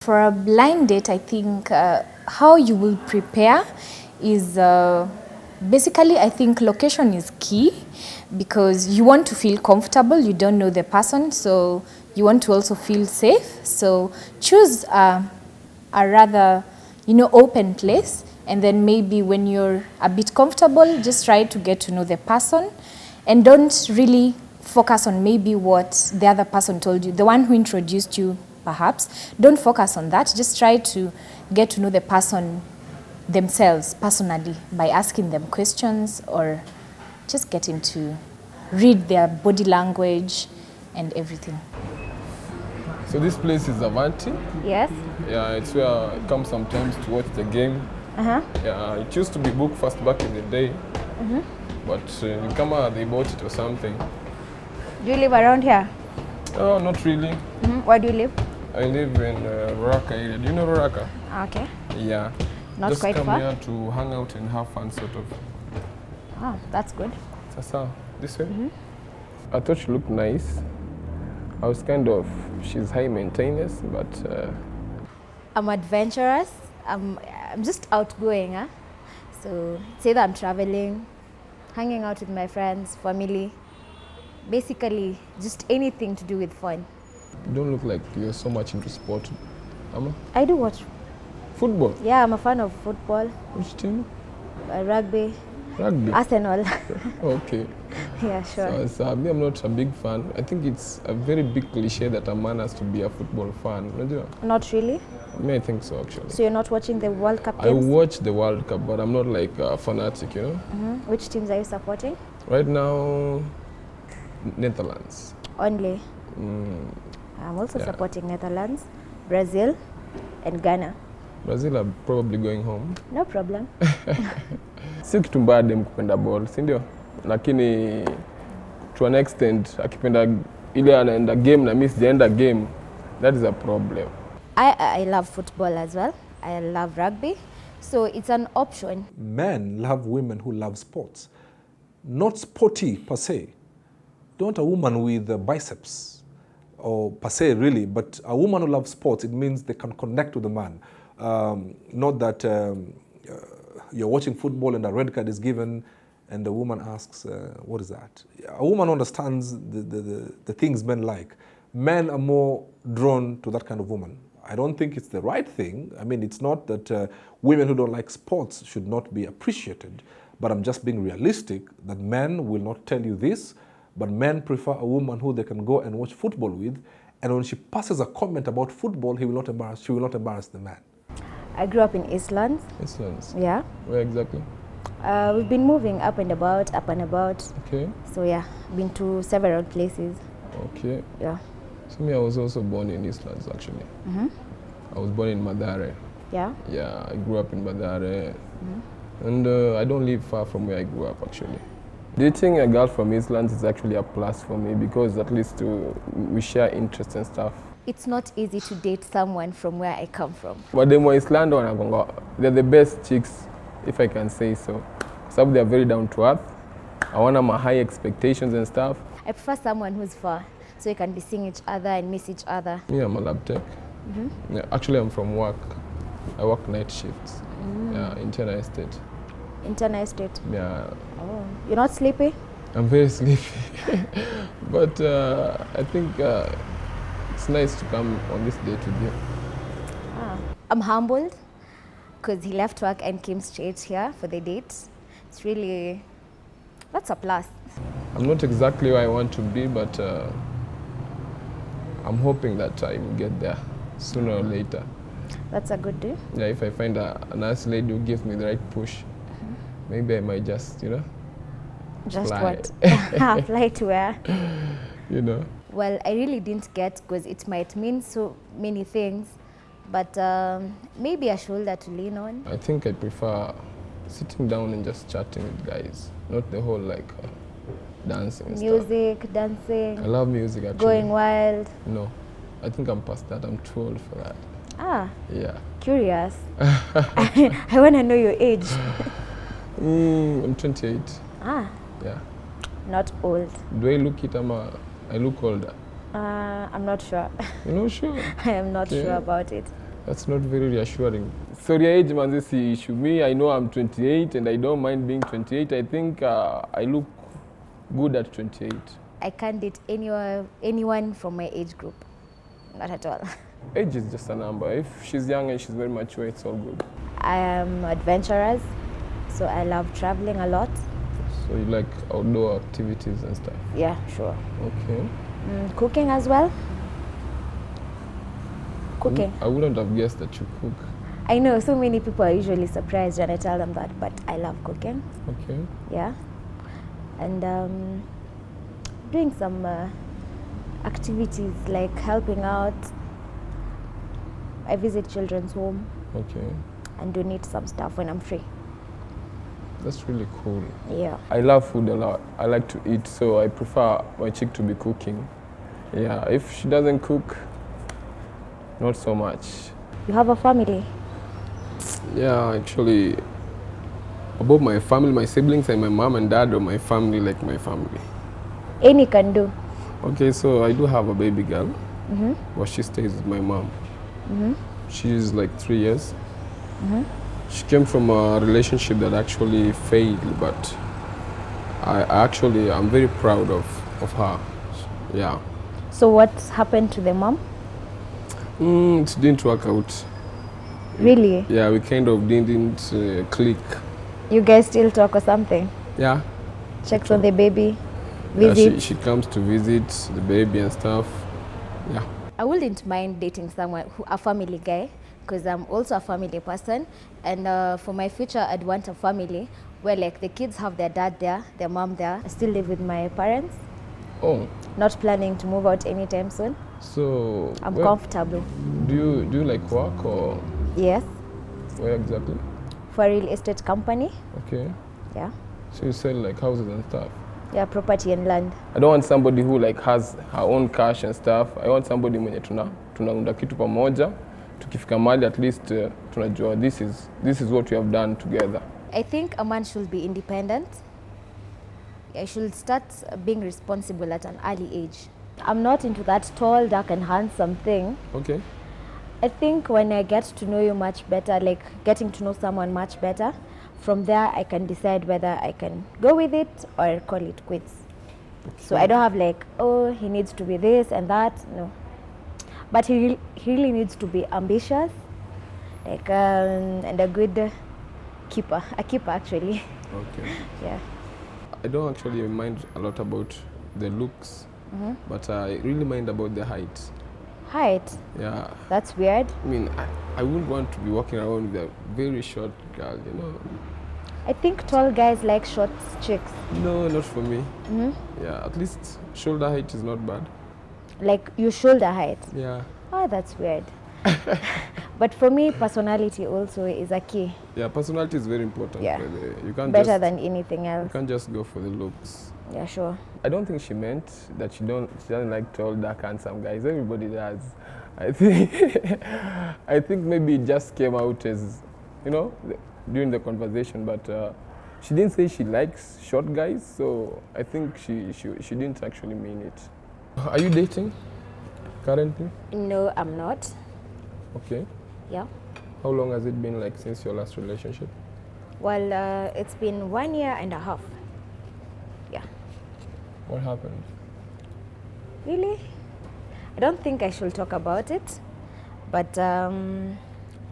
For a blind date, I think how you will prepare is basically, I think location is key because you want to feel comfortable. You don't know the person, so you want to also feel safe. So choose a rather, open place, and then maybe when you're a bit comfortable, just try to get to know the person, and don't really focus on maybe what the other person told you, the one who introduced you. Perhaps don't focus on that. Just try to get to know the person themselves personally by asking them questions or just getting to read their body language and everything. So this place is Avanti. Yes. Yeah, it's where I come sometimes to watch the game. Yeah, it used to be booked first back in the day, but in Kama they bought it or something. Do you live around here? Oh, not really. Where do you live? I live in Roraka area. Do you know Roraka? Okay. Yeah. Not just quite come far. here to hang out and have fun, sort of. Oh, that's good. Sasa, this way. I thought she looked nice. I was kind of, she's high maintenance, but I'm adventurous. I'm just outgoing. So it's either I'm traveling, hanging out with my friends, family. Basically, just anything to do with fun. you don't look like you're so much into sport. Ama? I do watch. Football? Yeah, I'm a fan of football, Which team? rugby, Rugby? Arsenal. Okay. Yeah, sure. So me, I'm not a big fan. I think it's a very big cliche that a man has to be a football fan. Not really. Me, I think so, actually. So you're not watching the World Cup I games? watch the World Cup, but I'm not like a fanatic, Which teams are you supporting? Right now, Netherlands. Only. I'm also supporting Netherlands, Brazil, and Ghana. Brazil are probably going home. No problem. Si kitu mbaya dem kupenda ball, si ndio? Lakini to an extent akipenda ile anaenda game na mimi sijaenda game, that is a problem. I love football as well. I love rugby. So it's an option. Men love women who love sports. Not sporty per se. Don't a woman with biceps or per se really, but a woman who loves sports, it means they can connect with the man. Not that you're watching football and a red card is given and the woman asks, what is that? A woman understands the things men like. Men are more drawn to that kind of woman. I don't think it's the right thing. I mean, it's not that women who don't like sports should not be appreciated, but I'm just being realistic that men will not tell you this, but men prefer a woman who they can go and watch football with, and when she passes a comment about football, she will not embarrass the man. I grew up in Eastlands. Eastlands? Yeah. Where exactly? We've been moving up and about. Okay. So yeah, been to several places. Okay. Yeah. So me, I was also born in Eastlands actually. I was born in Madare. Yeah. Yeah, I grew up in Madare. And I don't live far from where I grew up actually. Dating a girl from Eastlands is actually a plus for me because at least we share interests and stuff. It's not easy to date someone from where I come from. But them Iceland they're the best chicks, if I can say so. Some they're very down to earth. I want them high expectations and stuff. I prefer someone who's far, so you can be seeing each other and miss each other. Me, I'm a lab tech. Yeah, actually, I'm from work. I work night shifts. Yeah, internal estate. Internal estate. Yeah. Oh, you're not sleepy? I'm very sleepy. But I think it's nice to come on this date with you. I'm humbled because he left work and came straight here for the date. It's really, that's a plus. I'm not exactly where I want to be, but I'm hoping that I will get there sooner or later. That's a good deal. Yeah, if I find a nice lady who gives me the right push, maybe I might just, Just fly. what? Fly to where? Well, I really didn't get, because it might mean so many things, but maybe a shoulder to lean on. I think I prefer sitting down and just chatting with guys, not the whole dancing and Music, stuff. dancing. I love music actually. Going wild. No, I think I'm past that. I'm too old for that. Ah. Yeah. Curious. I want to know your age. I'm 28. Ah. Yeah. Not old. Do I look it? I look older. I'm not sure. You're not sure? I am not sure about it. That's not very reassuring. So your age man, this issue. Me, I know I'm 28 and I don't mind being 28. I think I look good at 28. I can't date anyone from my age group. Not at all. Age is just a number. If she's young and she's very mature, it's all good. I am adventurous, so I love traveling a lot. So you like outdoor activities and stuff? Yeah, sure. Okay. Cooking as well. Cooking. I wouldn't have guessed that you cook. I know so many people are usually surprised when I tell them that, but I love cooking. Okay. Yeah. And doing some activities like helping out. I visit children's home Okay. and donate some stuff when I'm free. That's really cool. Yeah. I love food a lot. I like to eat, so I prefer my chick to be cooking. Yeah, if she doesn't cook, not so much. You have a family? Yeah, actually, about my family, my siblings and my mom and dad are my family, like my family. Any can do. Okay, so I do have a baby girl, but she stays with my mom. She's like 3 years. She came from a relationship that actually failed, but I'm very proud of her. Yeah. So what's happened to the mom? It didn't work out. Really? Yeah, we kind of didn't click. You guys still talk or something? Yeah. Checks on the baby? Yeah, Visits? she comes to visit the baby and stuff. Yeah. I wouldn't mind dating someone a family guy, because I'm also a family person, and for my future I'd want a family where like the kids have their dad there, their mom there. I still live with my parents. Oh, Not planning to move out anytime soon. so I'm where- comfortable. Do you like work or Yes, where exactly? for a real estate company. Okay. Yeah, So you sell like houses and stuff. yeah, property and land. I don't want somebody who like has her own cash and stuff. I want somebody mwenye tunaunda kitu pamoja. Tukifika mahali at least tunajua this is what we have done together. I think a man should be independent. I should start being responsible at an early age. I'm not into that tall, dark and handsome thing. Okay. I think when I get to know you much better, like getting to know someone much better, from there I can decide whether I can go with it or call it quits. So I don't have like, oh, he needs to be this and that, no. But he really needs to be ambitious, like, and a good keeper, actually. Okay. Yeah. I don't actually mind a lot about the looks, but I really mind about the height. Height, Yeah. that's weird. I mean, I wouldn't want to be walking around with a very short girl, you know. I think tall guys like short chicks. No, not for me. Yeah, at least shoulder height is not bad. Like your shoulder height. Yeah. Oh, that's weird. But for me, personality also is a key. Yeah, personality is very important. Yeah. By the way. You can't Better just, than anything you else. can't just go for the looks. Yeah, sure. I don't think she meant that she doesn't like tall, dark, handsome guys. Everybody does. I think maybe it just came out as, you know, during the conversation. But she didn't say she likes short guys, so I think she didn't actually mean it. Are you dating currently? No, I'm not. Okay. Yeah. How long has it been like since your last relationship? Well, it's been 1 year and a half. Yeah. What happened? Really? I don't think I should talk about it, but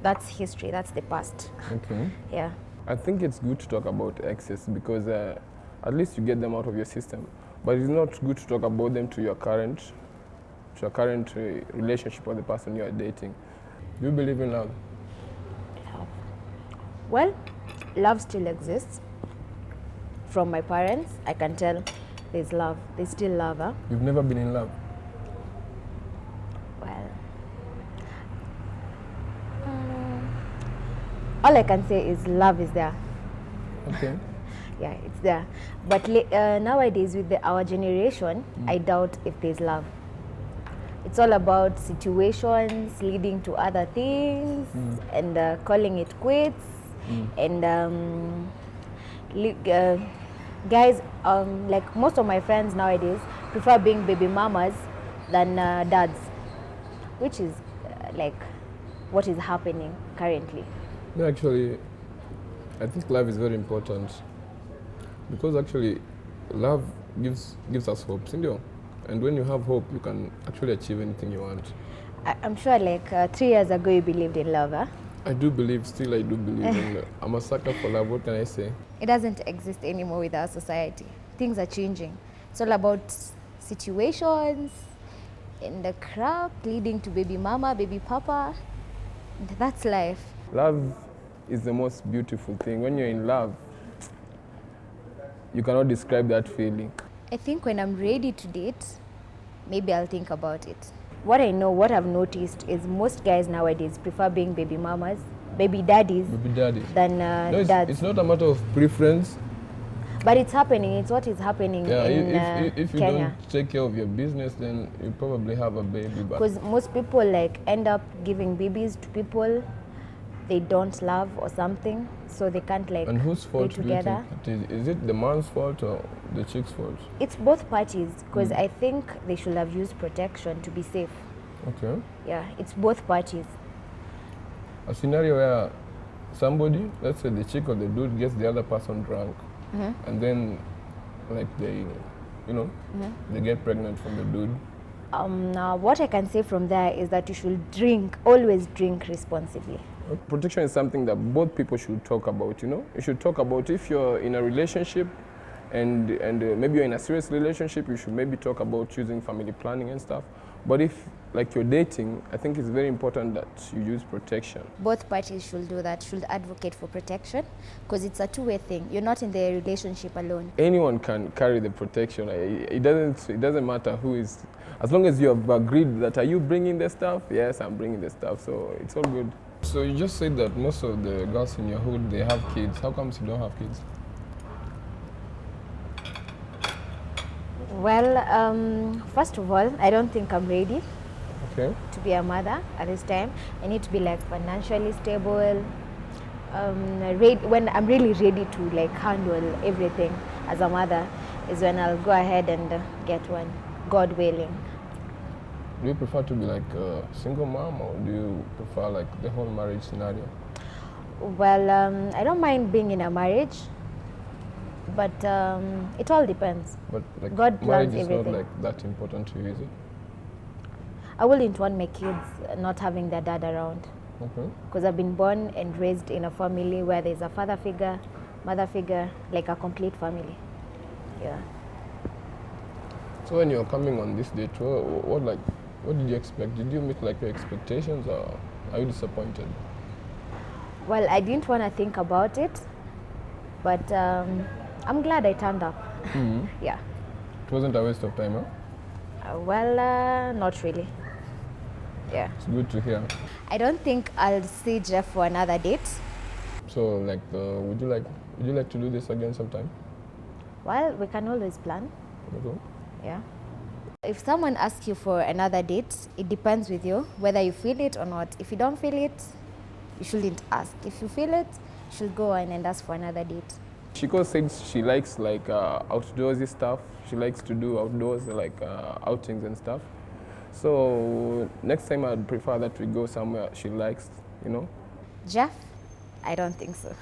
that's history, that's the past. Okay. Yeah. I think it's good to talk about exes because at least you get them out of your system. But it's not good to talk about them to your current relationship or the person you are dating. Do you believe in love? Well, love still exists. From my parents, I can tell there's love. They still love her. You've never been in love? Well, all I can say is love is there. Okay. Yeah, it's there. But nowadays, with our generation, I doubt if there's love. It's all about situations leading to other things and calling it quits. And guys, like most of my friends nowadays, prefer being baby mamas than dads, which is like what is happening currently? No, actually, I think love is very important because actually, love gives us hope, sindio? And when you have hope, you can actually achieve anything you want. I'm sure like 3 years ago you believed in love, huh? I do believe, still I do believe, and I'm a sucker for love. What can I say? It doesn't exist anymore with our society. Things are changing. It's all about situations and the crap leading to baby mama, baby papa. That's life. Love is the most beautiful thing. When you're in love, you cannot describe that feeling. I think when I'm ready to date, maybe I'll think about it. What I know, what I've noticed is most guys nowadays prefer being baby mamas, baby daddies, Baby daddy. than No, dads. it's not a matter of preference. But it's happening. It's what is happening Yeah, in if you Kenya. don't take care of your business, then you probably have a baby. But Because most people like end up giving babies to people they don't love or something, so they can't like and whose be fault do you together. think it is? Is it the man's fault or the chick's fault? It's both parties, because I think they should have used protection to be safe. Okay. Yeah, it's both parties. A scenario where somebody, let's say the chick or the dude, gets the other person drunk, and then like they, they get pregnant from the dude. Now, what I can say from there is that you should drink, always drink responsibly. Protection is something that both people should talk about, You should talk about if you're in a relationship and maybe you're in a serious relationship, you should maybe talk about using family planning and stuff. But if like you're dating, I think it's very important that you use protection. Both parties should do that, should advocate for protection, because it's a two-way thing. You're not in the relationship alone. Anyone can carry the protection. It doesn't matter who is, as long as you have agreed that are you bringing the stuff? Yes, I'm bringing the stuff, so it's all good. So you just said that most of the girls in your hood, they have kids. How come you don't have kids? Well, first of all, I don't think I'm ready Okay. to be a mother at this time. I need to be like financially stable. When I'm really ready to like handle everything as a mother is when I'll go ahead and get one, God willing. Do you prefer to be like a single mom, or do you prefer like the whole marriage scenario? Well, I don't mind being in a marriage, but it all depends. But like God marriage plans is everything. not like that important to you, is it? I wouldn't want my kids not having their dad around, Okay. because I've been born and raised in a family where there's a father figure, mother figure, like a complete family. Yeah. So when you're coming on this date, what did you expect? Did you meet like your expectations, or are you disappointed? Well, I didn't want to think about it, but I'm glad I turned up. Yeah. It wasn't a waste of time, huh? Well, not really. Yeah. It's good to hear. I don't think I'll see Jeff for another date. So like, would you like to do this again sometime? Well, we can always plan. Okay. Yeah. If someone asks you for another date, it depends with you whether you feel it or not. If you don't feel it, you shouldn't ask. If you feel it, you should go on and ask for another date. Shiko said she likes like outdoorsy stuff. She likes to do outdoors like outings and stuff. So next time I'd prefer that we go somewhere she likes, Jeff? I don't think so.